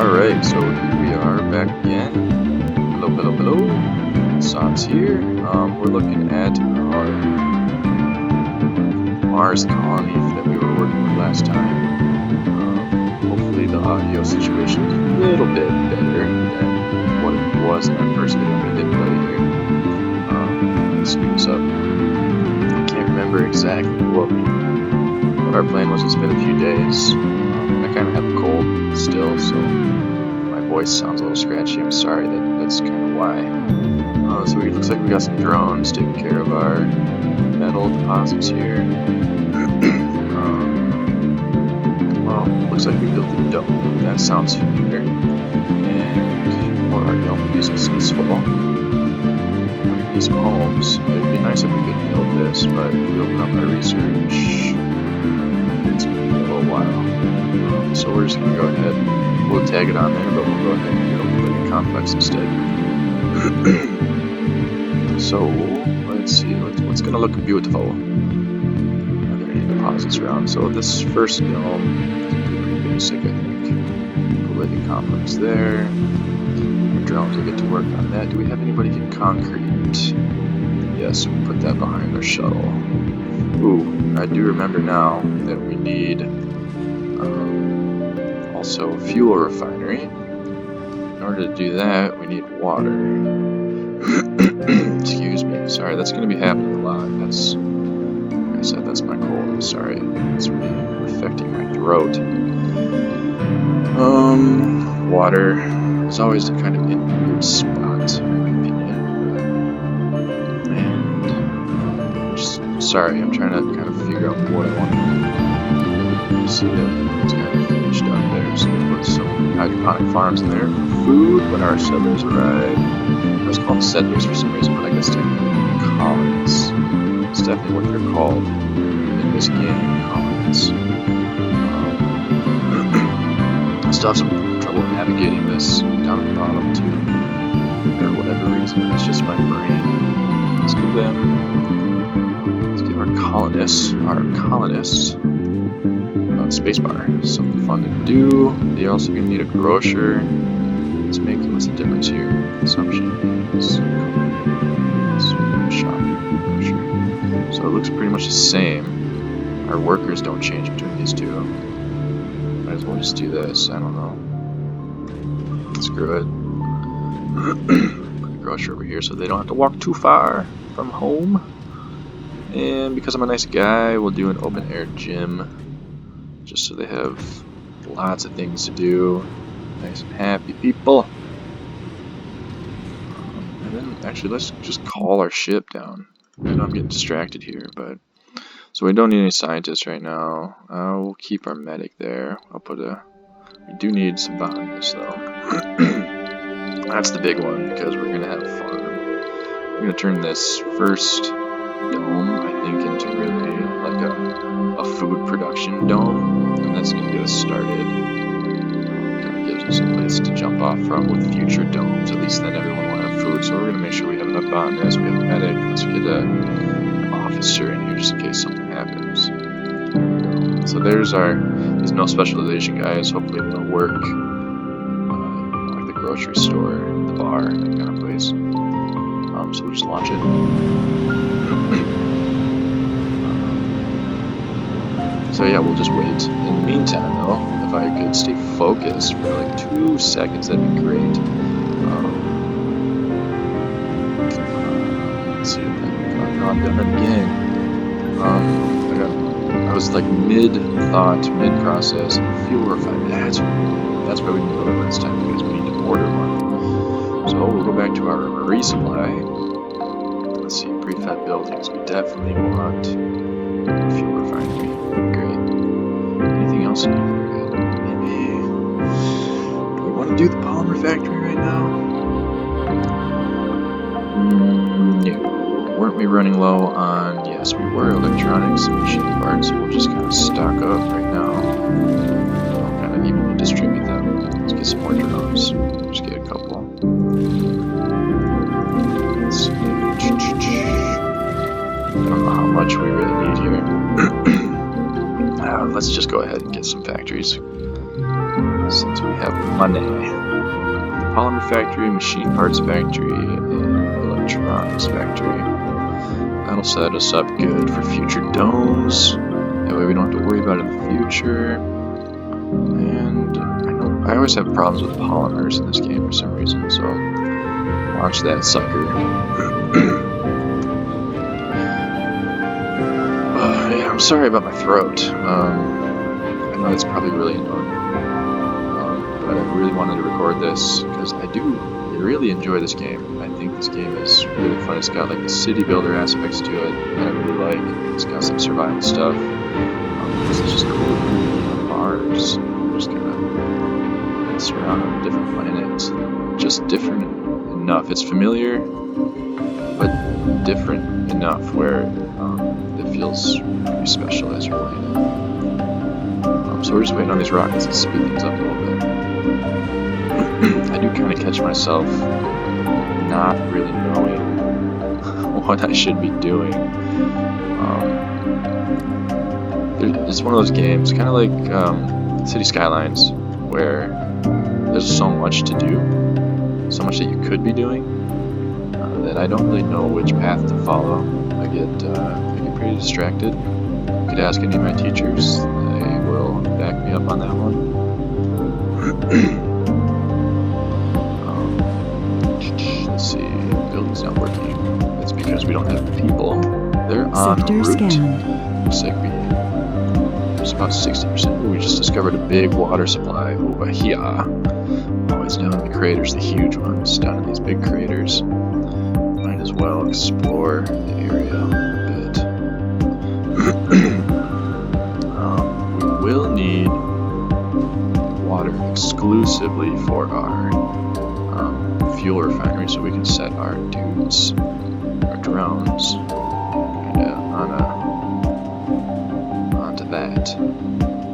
Alright, so here we are back again. Hello. Sots here. We're looking at our Mars colony that we were working with last time. Hopefully the audio situation is a little bit better than what it was in our first video we did play here. Let's speed this up. I can't remember exactly what our plan was. It's been a few days. I kind of have a cold still, so my voice sounds a little scratchy. I'm sorry, that's kind of why. So it looks like we got some drones taking care of our metal deposits here. Well, looks like we built a dome. That sounds familiar. And for our dome, we're using some swell. These homes. It'd be nice if we could build this, but if we open up our research, it's going to be a little while. So we're just going to go ahead, we'll tag it on there, but we'll go ahead and build a living complex instead. So, let's see, what's going to look beautiful? Are there any deposits around? So this first dome is pretty basic, I think. The living complex there. Our drones will get to work on that. Do we have anybody get concrete? Yes, we put that behind our shuttle. Ooh, I do remember now that we need also a fuel refinery. In order to do that, we need water. Excuse me. Sorry, that's going to be happening a lot. That's, like I said, that's my cold. I'm sorry. It's really affecting my throat. Water is always a kind of in a weird spot, in my opinion. And sorry, I'm trying to kind of figure out what I want to do. You see that it's kind of finished up there, so we put some hydroponic farms in there for food when our settlers arrive. I was called settlers for some reason, but I guess technically colonists. It's definitely what they're called in this game, colonists. I still have some trouble navigating this down at the bottom too, for whatever reason. It's just my brain. Let's give our colonists spacebar, something fun to do. They also gonna need a grocer. What's the difference here? Consumption, shopping, grocery. So it looks pretty much the same. Our workers don't change between these two. Might as well just do this. I don't know. Screw it. Put the grocery over here so they don't have to walk too far from home. And because I'm a nice guy, we'll do an open air gym. Just so they have lots of things to do. Nice and happy people. And then actually let's just call our ship down. I know I'm getting distracted here, but so we don't need any scientists right now. We'll keep our medic there. We do need some botanists though. That's the big one because we're gonna have fun. We're gonna turn this first dome, I think, into really like a food production dome, and that's gonna get us started. Kind of gives us a place to jump off from with future domes. At least then everyone will have food. So we're gonna make sure we have enough botanists. We have a medic. Let's get an officer in here just in case something happens. So there's no specialization guys. Hopefully they'll work like the grocery store, the bar, that kind of place. So we'll just launch it. So yeah, we'll just wait. In the meantime though, if I could stay focused for like 2 seconds, that'd be great. Let's see if I've done it again. I was like mid-process, fuel refinery. That's where we can go to this time because we need to order one. So we'll go back to our resupply. Let's see, prefab buildings. We definitely want fuel refinery. Great. Anything else? Maybe. Do we want to do the polymer factory right now? No. Weren't we running low on? Yes, we were electronics and machine parts, so we'll just kind of stock up right now. We'll kind of evenly distribute them. Let's get some more drones. Just get a couple. Let's see. I don't know how much we really need here. Let's just go ahead and get some factories. Since we have money. Polymer factory, machine parts factory, and electronics factory. That'll set us up good for future domes. That way we don't have to worry about it in the future. And I always have problems with polymers in this game for some reason, so launch that sucker. Yeah, I'm sorry about my throat. I know that's probably really annoying. But I really wanted to record this because I do really enjoy this game. I think this game is really fun. It's got like the city builder aspects to it that I really like. It's got some survival stuff. This is just cool. Mars, just kind of mess around on different planets. Just different enough. It's familiar, but different enough where it feels pretty special as you're playing it. So we're just waiting on these rockets to speed things up a little bit. I do kind of catch myself not really knowing what I should be doing. It's one of those games, kind of like City Skylines, where there's so much to do, so much that you could be doing, that I don't really know which path to follow. I get pretty distracted. You could ask any of my teachers; they will back me up on that one. Let's see, building's not working. That's because we don't have people. They're on route. Looks like there's about 60%. We just discovered a big water supply over here. Always down in the craters, the huge ones, down in these big craters. Might as well explore the area a bit. We will need water exclusively for our fuel refinery, so we can set our dudes, our drones, onto that.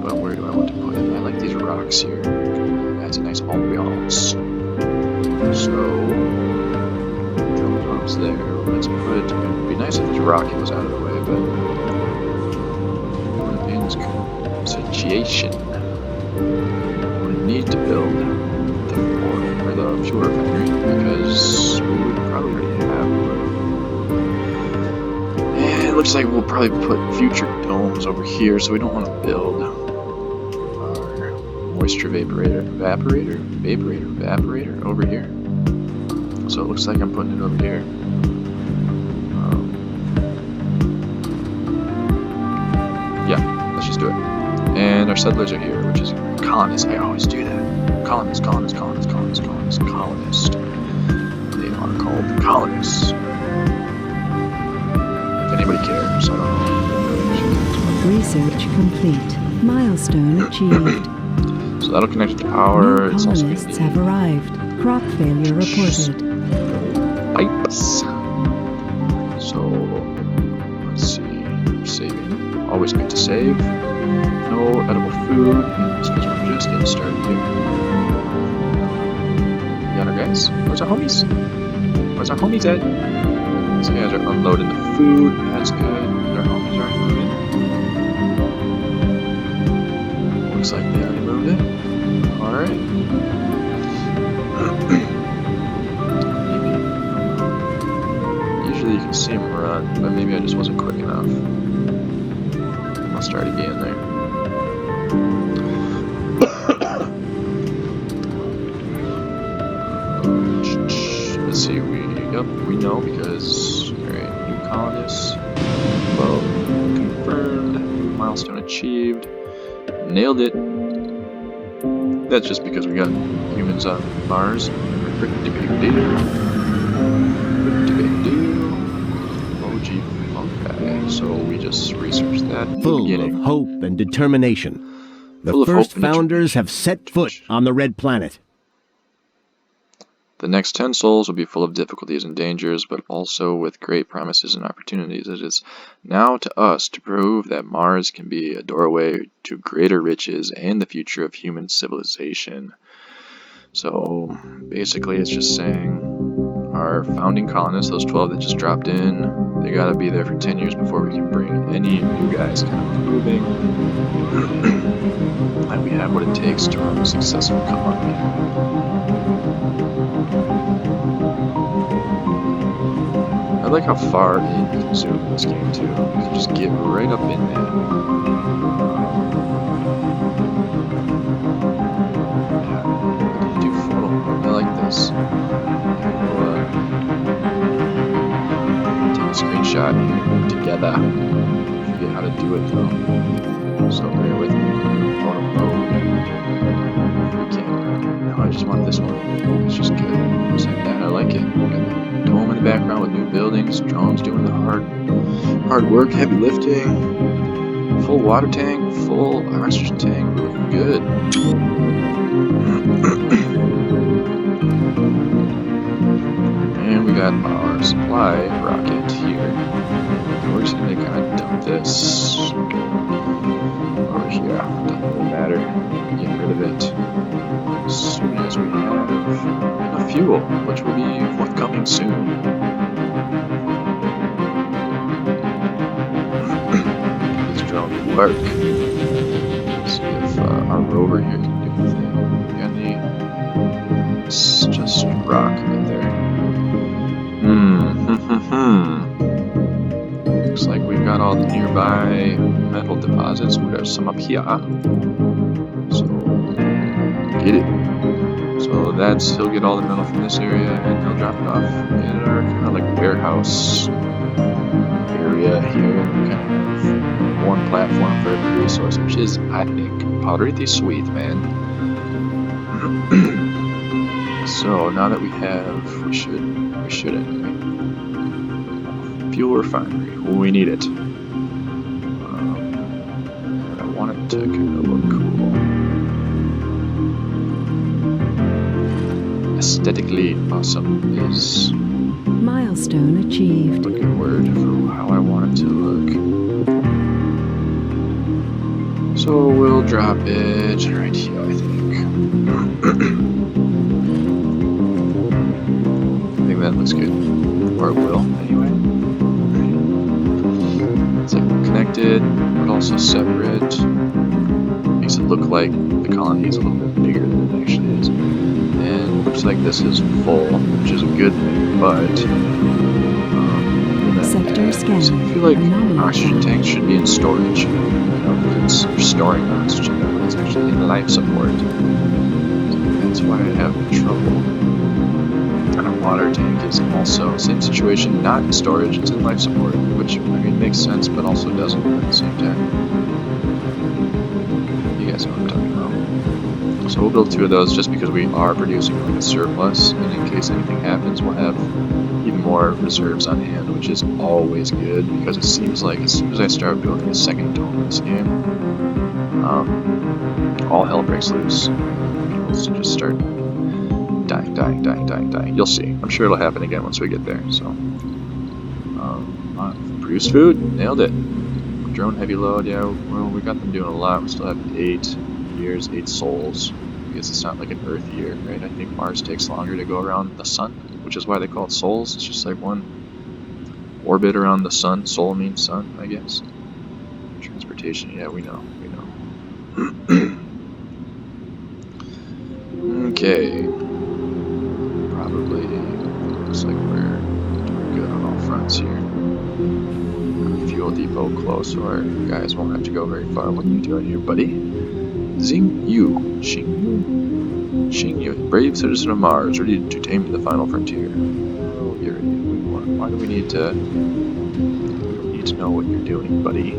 But where do I want to put it? I like these rocks here. That's a nice ambiance. So, drones there. Let's put. It'd be nice if this rocket was out of the way, but we're in this situation. We need to build the fuel refinery because we would probably already have one. And it looks like we'll probably put future domes over here, so we don't want to build our moisture evaporator over here. So it looks like I'm putting it over here. Yeah, let's just do it. And our settlers are here, which is colonists. I always do that. Colonists. They are called colonists. If anybody cares, I don't know. Research complete. Milestone achieved. So that'll connect it to power. New colonists have arrived. Crop failure reported. Pipes. So let's see. Saving. Always good to save. No edible food. It's because we're just getting started here. Got our guys. Where's our homies? Where's our homies at? These guys are unloading the food. That's good. Our homies aren't moving. Looks like they already moved it. Alright. Usually you can see them run, but maybe I just wasn't quick enough. They must already be in there. Let's see, we know because, alright, new colonists, well, confirmed, milestone achieved, nailed it. That's just because we got humans on Mars. Pretty big deal. Okay, so we just researched that. Full of hope and determination. The first founders have set foot on the Red Planet. The next 10 souls will be full of difficulties and dangers, but also with great promises and opportunities. It is now to us to prove that Mars can be a doorway to greater riches and the future of human civilization. So basically it's just saying our founding colonists, those 12 that just dropped in, they gotta be there for 10 years before we can bring any new guys kind of moving. And we have what it takes to run a successful colony. I like how far in you can zoom in this game too. You can just get right up in that. Yeah, do photo. I like this. We'll take a screenshot together. Forget how to do it though. So bear with me. Photo mode. Free camera. No, I just want this one. It's just good. Just like that. I like it. Dome in the background with new buildings, drones doing the hard work, heavy lifting, full water tank, full oxygen tank, looking good. And we got our supply rocket here. We're just gonna kind of dump this over here. Doesn't really matter. Get rid of it as soon as we have enough fuel, which will be forthcoming soon. This drone will work. Let's see if our rover here can do anything. Got any? It's just rock right there. Looks like we've got all the nearby metal deposits. We have some up here. So get it. So he'll get all the metal from this area and he'll drop it off in our kind of like warehouse area here. We kind of have one platform for every resource, which is, I think, pretty sweet, man. So now that we should anyway. Fuel refinery. Well, we need it. But I want it to kind of look cool. Aesthetically awesome is Milestone achieved. a good word for how I want it to look. So we'll drop it right here, I think. I think that looks good. Or it will, anyway. It's like connected, but also separate. Makes it look like the colony is a little bit bigger than it actually is. And looks like this is full, which is a good thing, but Sector scan. I feel like oxygen tanks should be in storage. You know, because it's storing oxygen, but it's actually in life support. So that's why I have trouble. And a water tank is also same situation, not in storage, it's in life support, which I mean makes sense, but also doesn't at the same time. You guys know what I'm talking about. So we'll build 2 of those just because we are producing like a surplus, and in case anything happens, we'll have even more reserves on hand, which is always good, because it seems like as soon as I start building a second dome in this game, all hell breaks loose. People just start dying. You'll see. I'm sure it'll happen again once we get there. So, produce food, nailed it. Drone heavy load, yeah. Well, we got them doing a lot. We still have 8 years, 8 souls. I guess it's not like an Earth year, right? I think Mars takes longer to go around the sun, which is why they call it souls. It's just like one orbit around the sun. Soul means sun, I guess. Transportation, yeah, we know. Okay. Probably looks like we're doing good on all fronts here. Fuel depot close, so our guys won't have to go very far. What are you doing here, buddy? Xing Yu, brave citizen of Mars, ready to tame the final frontier. Oh, you're an idiot. Why do we need to? We don't need to know what you're doing, buddy.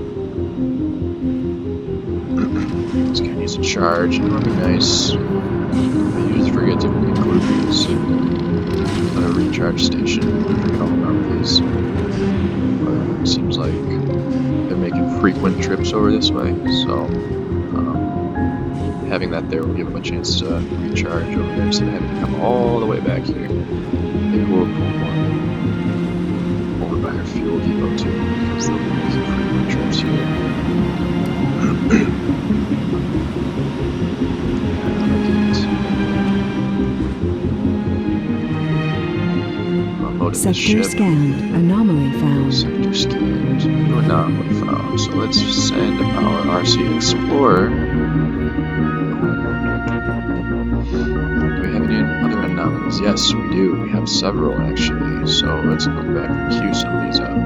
This guy needs a charge. That would be nice. I usually forget to include these. A recharge station. I forget all about these. But it seems like they're making frequent trips over this way, so having that there will give them a chance to recharge over there instead of having to come all the way back here. Maybe we'll pull one over by our fuel depot too, because they'll be making frequent trips here. loaded this Sector ship. scanned. Anomaly found. Sector scanned. New anomaly found. So let's send our RC Explorer. Do we have any other anomalies? Yes, we do. We have several actually. So let's go back and queue some of these up.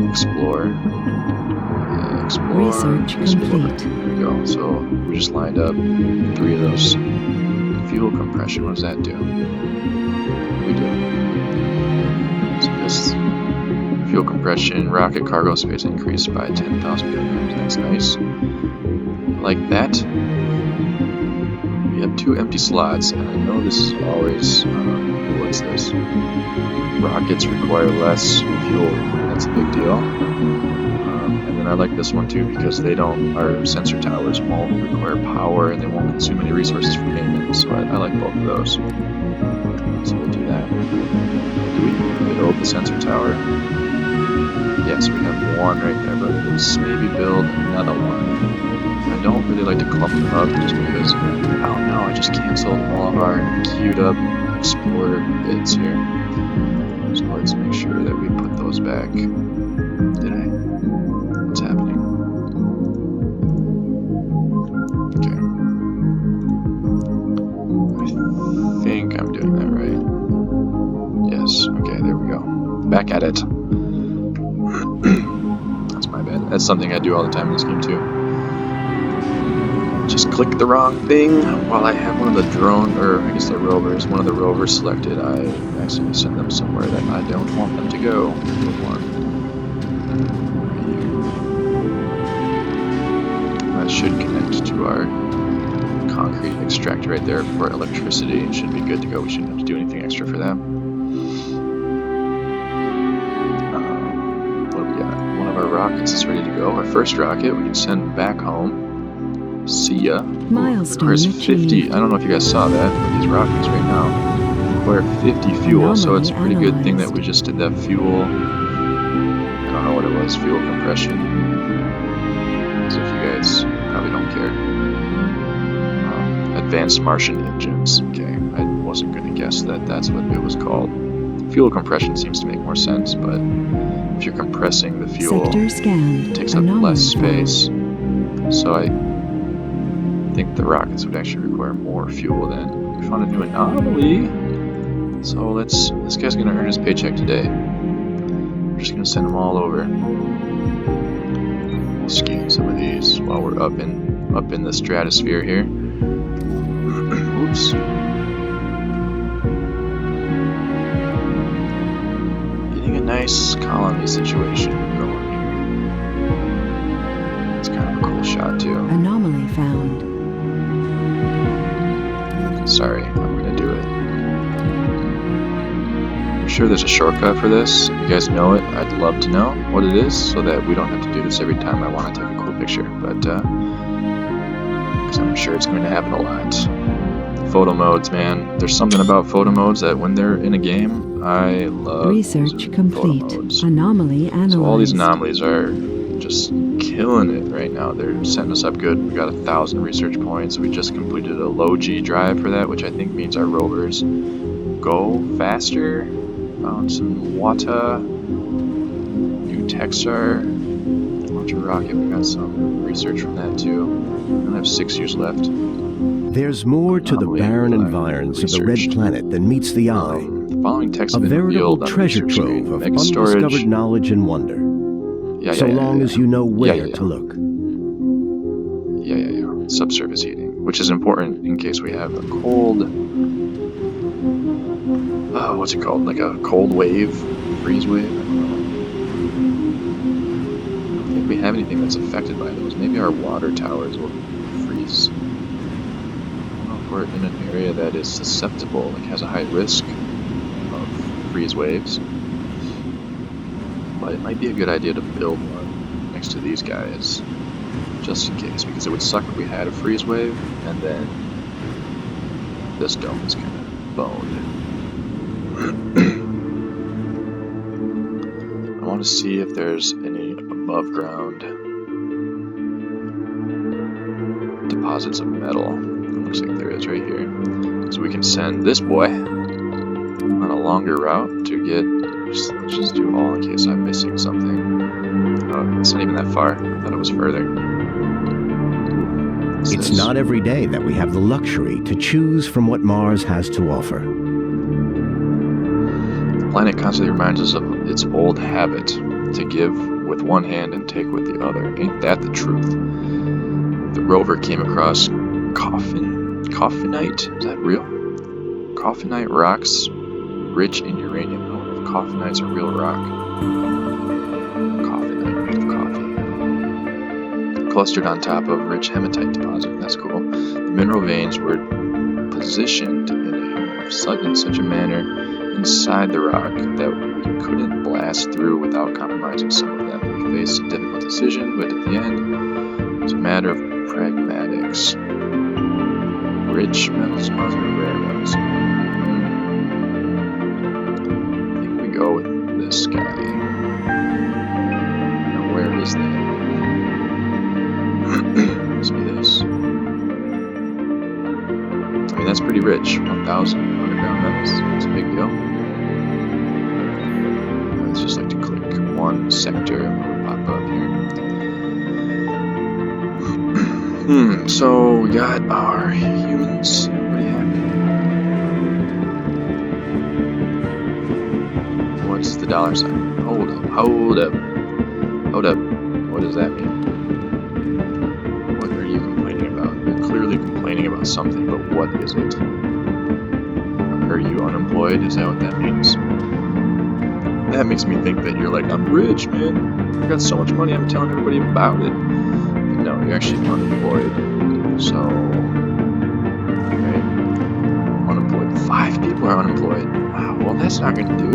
Explore. Explore. Research complete. There we go. So we just lined up 3 of those. Fuel compression. What does that do? We do. So this fuel compression, rocket cargo space increased by 10,000 kilograms. That's nice. Like that. We have 2 empty slots, and I know this is always, what's this? Rockets require less fuel. That's a big deal. And then I like this one too because our sensor towers won't require power and they won't consume any resources for maintenance. So I like both of those. So we'll do that. Do we build the sensor tower? Yes, we have 1 right there, but let's maybe build another one. I don't really like to clump them up just because, oh no, I just canceled all of our queued up Explorer bits here. So let's make sure that we put those back. Did I? What's happening? Okay. I think I'm doing that right. Yes, okay, there we go. Back at it. That's my bad. That's something I do all the time in this game too. Just click the wrong thing while I have one of the drone, or I guess the rovers, one of the rovers selected. I accidentally send them somewhere that I don't want them to go. That should connect to our concrete extractor right there for electricity. It should be good to go. We shouldn't have to do anything extra for that. What do we got? One of our rockets is ready to go. Our first rocket we can send back home. See ya. Milestone Requires achieved. 50. I don't know if you guys saw that, but these rockets right now require 50 fuel, so it's a pretty good thing that we just did that fuel. I don't know what it was, fuel compression. As if you guys probably don't care. Advanced Martian engines. Okay, I wasn't going to guess that that's what it was called. Fuel compression seems to make more sense, but if you're compressing the fuel, Sector scanned. it takes up less space. So I think the rockets would actually require more fuel then. We found a new anomaly. So this guy's gonna earn his paycheck today. We're just gonna send them all over. We'll scan some of these while we're up in the stratosphere here. Oops. Getting a nice colony situation going here. It's kind of a cool shot too. Anomaly found. Sorry, I'm gonna do it. I'm sure there's a shortcut for this. If you guys know it, I'd love to know what it is so that we don't have to do this every time I want to take a cool picture. But, because I'm sure it's going to happen a lot. Photo modes, man. There's something about photo modes that when they're in a game, I love Research complete. photo modes. Anomaly analyzed. So all these anomalies are just killing it right now. They're setting us up good. We got 1,000 research points. We just completed a low G drive for that, which I think means our rovers go faster. Found some water, new Texar, launch a rocket. We got some research from that too. We only have 6 years left. There's more to the barren environs of the red planet than meets the eye. The following text A has been veritable revealed on the treasure research trove screen. of Mega storage. undiscovered knowledge and wonder. So long as you know where to look. Subsurface heating, which is important in case we have a cold, what's it called? Like a cold wave, freeze wave? I don't think we have anything that's affected by those. Maybe our water towers will freeze. I don't know if we're in an area that is susceptible, like has a high risk of freeze waves. But it might be a good idea to build one next to these guys. Just in case, because it would suck if we had a freeze wave and then this dome is kind of boned. I want to see if there's any above ground deposits of metal. It looks like there is right here. So we can send this boy on a longer route to get. Let's just do all in case I'm missing something. Oh, it's not even that far. I thought it was further. It's not every day that we have the luxury to choose from what Mars has to offer. The planet constantly reminds us of its old habit to give with one hand and take with the other. Ain't that the truth? The rover came across coffinite. Is that real? Coffinite rocks rich in uranium. I don't know if coffinite's a real rock. Coffinite made of coffee. Clustered on top of rich hematite deposit. That's cool. The mineral veins were positioned in such a manner inside the rock that we couldn't blast through without compromising some of them. We faced a difficult decision, but at the end, it was a matter of pragmatics. Rich metals, or rare metals. I think we go with this guy. Now, where is that? Must be this. I mean, that's pretty rich. 1,000 underground metals. It's a big deal. Let's just like to click one sector and it will pop up here. So we got our humans. Everybody happy? What's the dollar sign? Hold up. Hold up. Hold up. What does that mean? What are you complaining about? You're clearly complaining about something, but what is it? Are you unemployed? Is that what that means? That makes me think that you're like, I'm rich, man. I got so much money, I'm telling everybody about it. But no, you're actually unemployed. So, okay. Unemployed. 5 people are unemployed. Wow, well that's not gonna do.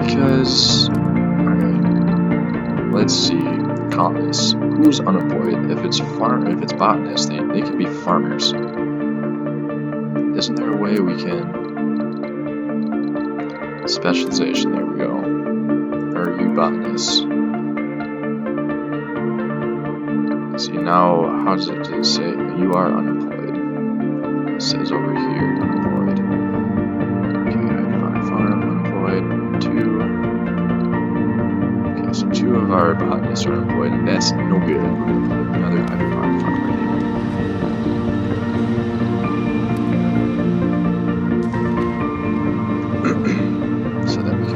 Because, alright. Let's see. Colonists. Who's unemployed? If it's botanists, they can be farmers. Isn't there a way we can... Specialization, there we go. Are you botanists? See, now, how does it say? You are unemployed. It says over here, unemployed. Okay, hydroponic farm, unemployed. 2. Okay, so 2 of our botanists are unemployed, and that's no good. We're going to put another hydroponic farm right here.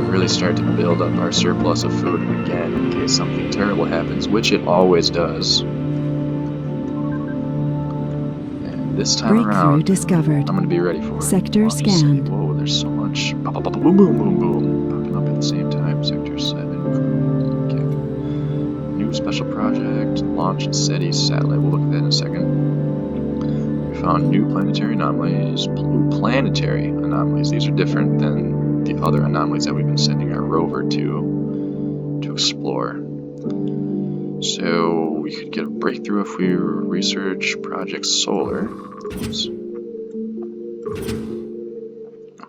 Really start to build up our surplus of food again in case something terrible happens, which it always does. And this time around, discovered. I'm going to be ready for it. Sector scanned. Whoa, there's so much. Boom, boom, boom, boom, boom. Popping up at the same time. Sector 7. Okay. New special project. Launched SETI satellite. We'll look at that in a second. We found new planetary anomalies. Blue planetary anomalies. These are different than the other anomalies that we've been sending our rover to explore. So we could get a breakthrough if we research Project Solar. Oops.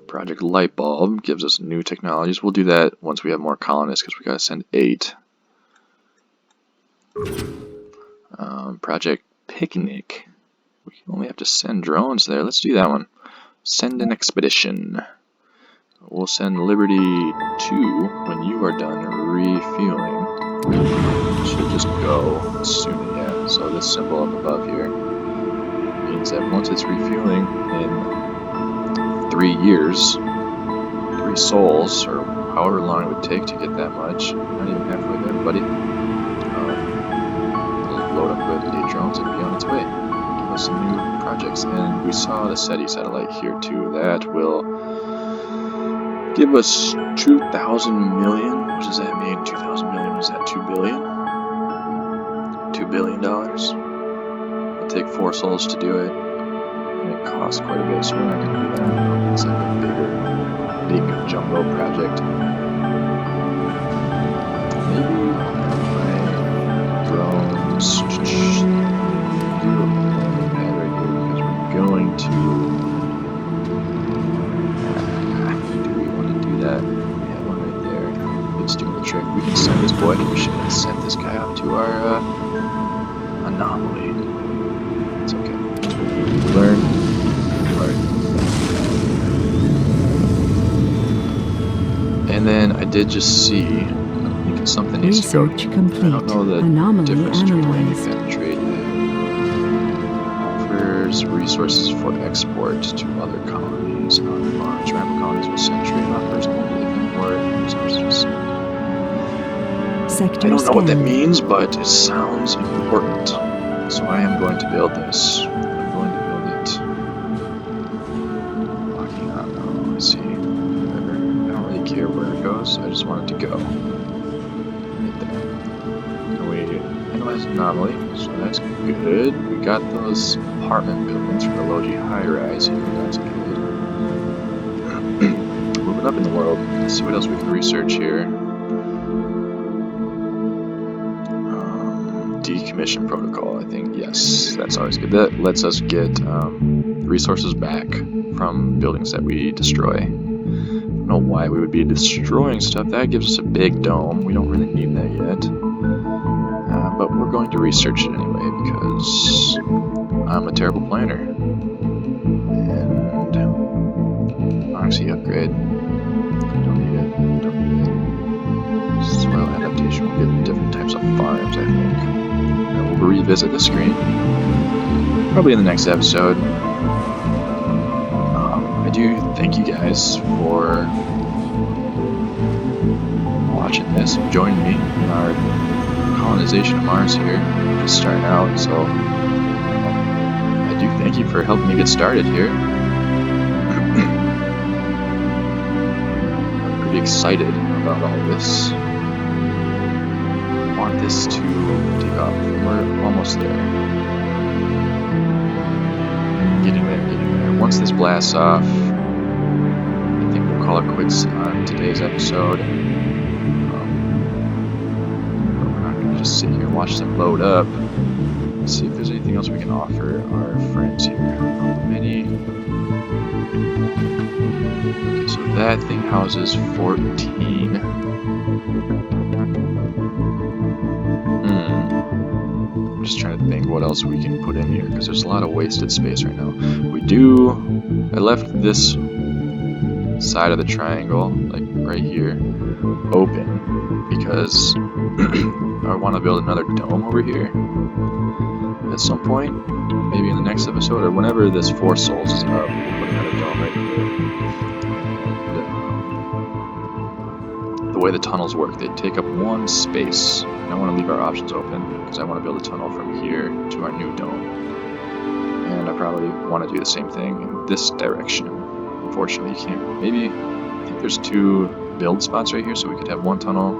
Project Lightbulb gives us new technologies. We'll do that once we have more colonists because we gotta send 8. Project Picnic. We only have to send drones there. Let's do that one. Send an expedition. We'll send Liberty 2 when you are done refueling. Should just go soon, yeah. So this symbol up above here means that once it's refueling in 3 years, 3 souls, or however long it would take to get that much, not even halfway there, buddy. It'll load up with the drones and be on its way. Give us some new projects. And we saw the SETI satellite here too. That will give us 2,000 million. What does that mean? 2,000 million, was that 2 billion? $2 billion. It'll take 4 souls to do it. And it costs quite a bit, so we're not going to do that. It's like a big jumbo project. Maybe my drones do a pad right here because we're going to... that. We have one right there. It's doing the trick. We can send this boy. We should have sent this guy up to our anomaly. It's okay. Learn. did just see. I'm thinking something needs to go. Research complete. I don't know the Anomaly difference between analyzed. land and trade. Offers resources for export to other colonies on Mars. Rival colonies will send trade offers only if import resources. Sector I don't know what that scanned. means, but it sounds important. So I am going to build this. I'm going to build it. Locking on. Oh, let's see. Whatever. I don't really care where it goes. I just want it to go. Right there. And we analyze anomaly, so that's good. We got those apartment buildings from the Logi high rise here. That's good. Moving up in the world. Let's see what else we can research here. Decommission protocol, I think. Yes, that's always good. That lets us get resources back from buildings that we destroy. I don't know why we would be destroying stuff. That gives us a big dome. We don't really need that yet. But we're going to research it anyway because I'm a terrible planner. And Oxy upgrade. Don't need it. Don't need it. Soil adaptation will get different types of farms, I think. And we'll revisit the screen probably in the next episode. I do thank you guys for watching this and joining me in our colonization of Mars here. Just starting out, so I do thank you for helping me get started here. I'm pretty excited about all this. I want this to take off. We're almost there. Getting there, getting there. Once this blasts off, I think we'll call it quits on today's episode. But we're not going to just sit here and watch them load up. Let's see if there's anything else we can offer our friends here. Many. Okay, so that thing houses 14. I'm just trying to think what else we can put in here because there's a lot of wasted space right now. I left this side of the triangle, like right here, open because I want to build another dome over here at some point, maybe in the next episode or whenever this 4 souls is up. We'll put another dome right here. And, the way the tunnels work, they take up 1 space. And I want to leave our options open because I want to build a tunnel from here to our new dome. And I probably want to do the same thing in this direction. Unfortunately, you can't. Maybe, I think there's 2 build spots right here, so we could have 1 tunnel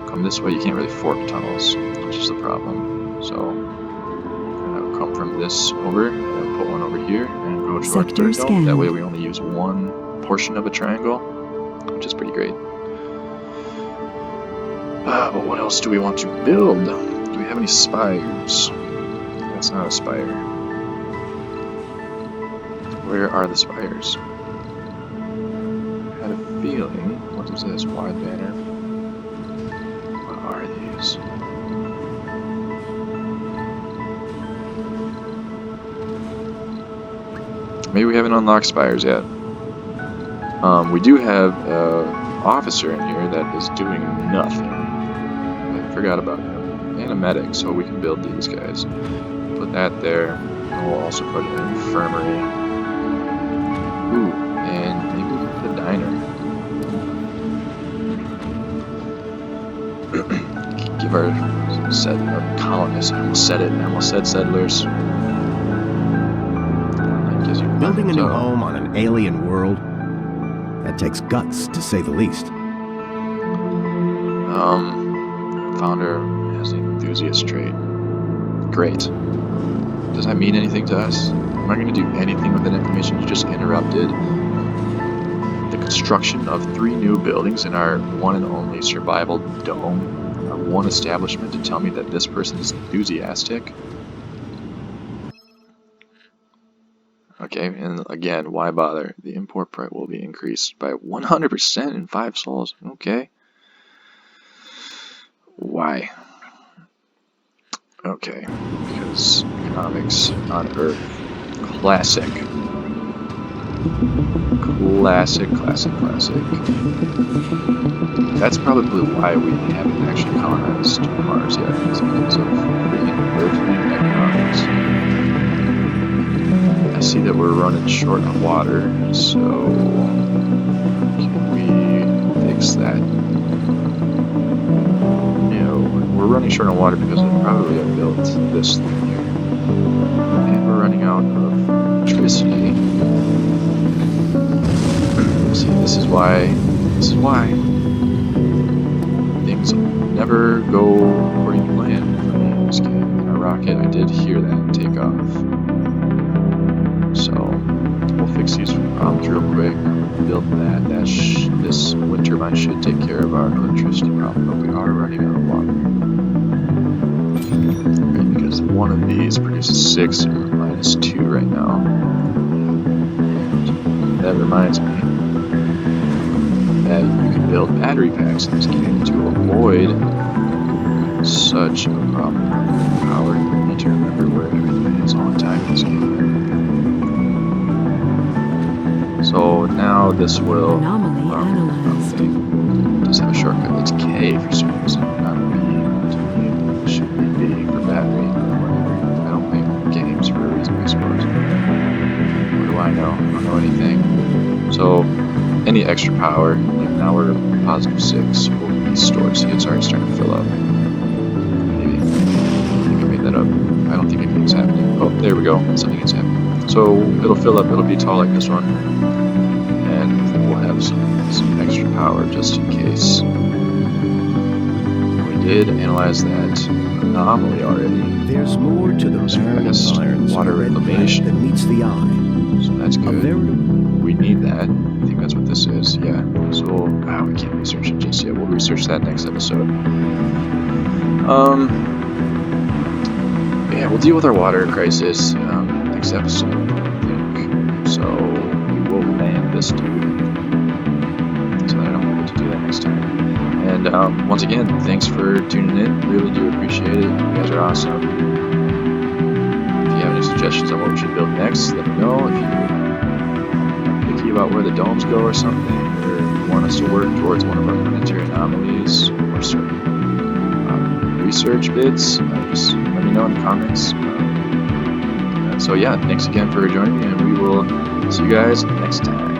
come this way. You can't really fork tunnels, which is the problem. So, I'm going to come from this over, and put one over here, and go to our third dome. That way we only use 1 portion of a triangle, which is pretty great. But what else do we want to build? Do we have any spires? That's not a spire. Where are the spires? I had a feeling. What is this? Wide banner. What are these? Maybe we haven't unlocked spires yet. We do have an officer in here that is doing nothing. I forgot about him. And a medic, so we can build these guys. Put that there. And we'll also put an infirmary. Ooh, and maybe we can put a diner. Give our colonists, I almost said it, I almost said settlers. Building a new home on an alien world, that takes guts, to say the least. Founder has an enthusiast trait. Great. Does that mean anything to us? Am I going to do anything with that information you just interrupted? The construction of 3 new buildings in our one and only survival dome. Our 1 establishment to tell me that this person is enthusiastic? Okay, and again, why bother? The import price will be increased by 100% in 5 souls. Okay. Why? Okay, because economics on Earth. Classic. Classic. That's probably why we haven't actually colonized Mars yet, is because of freaking earthling economics. I see that we're running short on water, so can we fix that? No, we're running short on water because I probably have built this thing here. And we're running out of electricity. See, this is why things never go according to plan for me in this game. Our rocket, I did hear that take off. So, we'll fix these problems real quick. Build that. This wind turbine should take care of our electricity problem, but we are running out of water. Right, because one of these produces 6 or -2 right now. And that reminds me that you can build battery packs in this game to avoid such a problem with power. You need to remember where everything is on time in this game. So now this will Anomaly analyzed. does have a shortcut that's K for some reason, not B. To me, it should be B for battery, but whatever. I don't play games for a reason, I suppose. What do I know? I don't know anything. So any extra power, like now we're +6, will be stored. See, it's already starting to fill up. Maybe. I think I made that up. I don't think anything's happening. Oh, there we go. Something is happening. So it'll fill up, it'll be tall like this one. And we'll have some extra power just in case. We did analyze that anomaly already. There's more to the barren environs water of red reclamation. planet than meets the eye. So that's A good. veritable We need that. I think that's what this is. Yeah. So we can't research it just yet. We'll research that next episode. Yeah, we'll deal with our water crisis next episode, I think. So we will land this dude, so that I don't forget to do that next time. And once again, thanks for tuning in. Really do appreciate it. You guys are awesome. If you have any suggestions on what we should build next, let me know. If you're picky about where the domes go or something, or you want us to work towards one of our planetary anomalies or certain research bits, just let me know in the comments. So yeah, thanks again for joining me, and we will see you guys next time.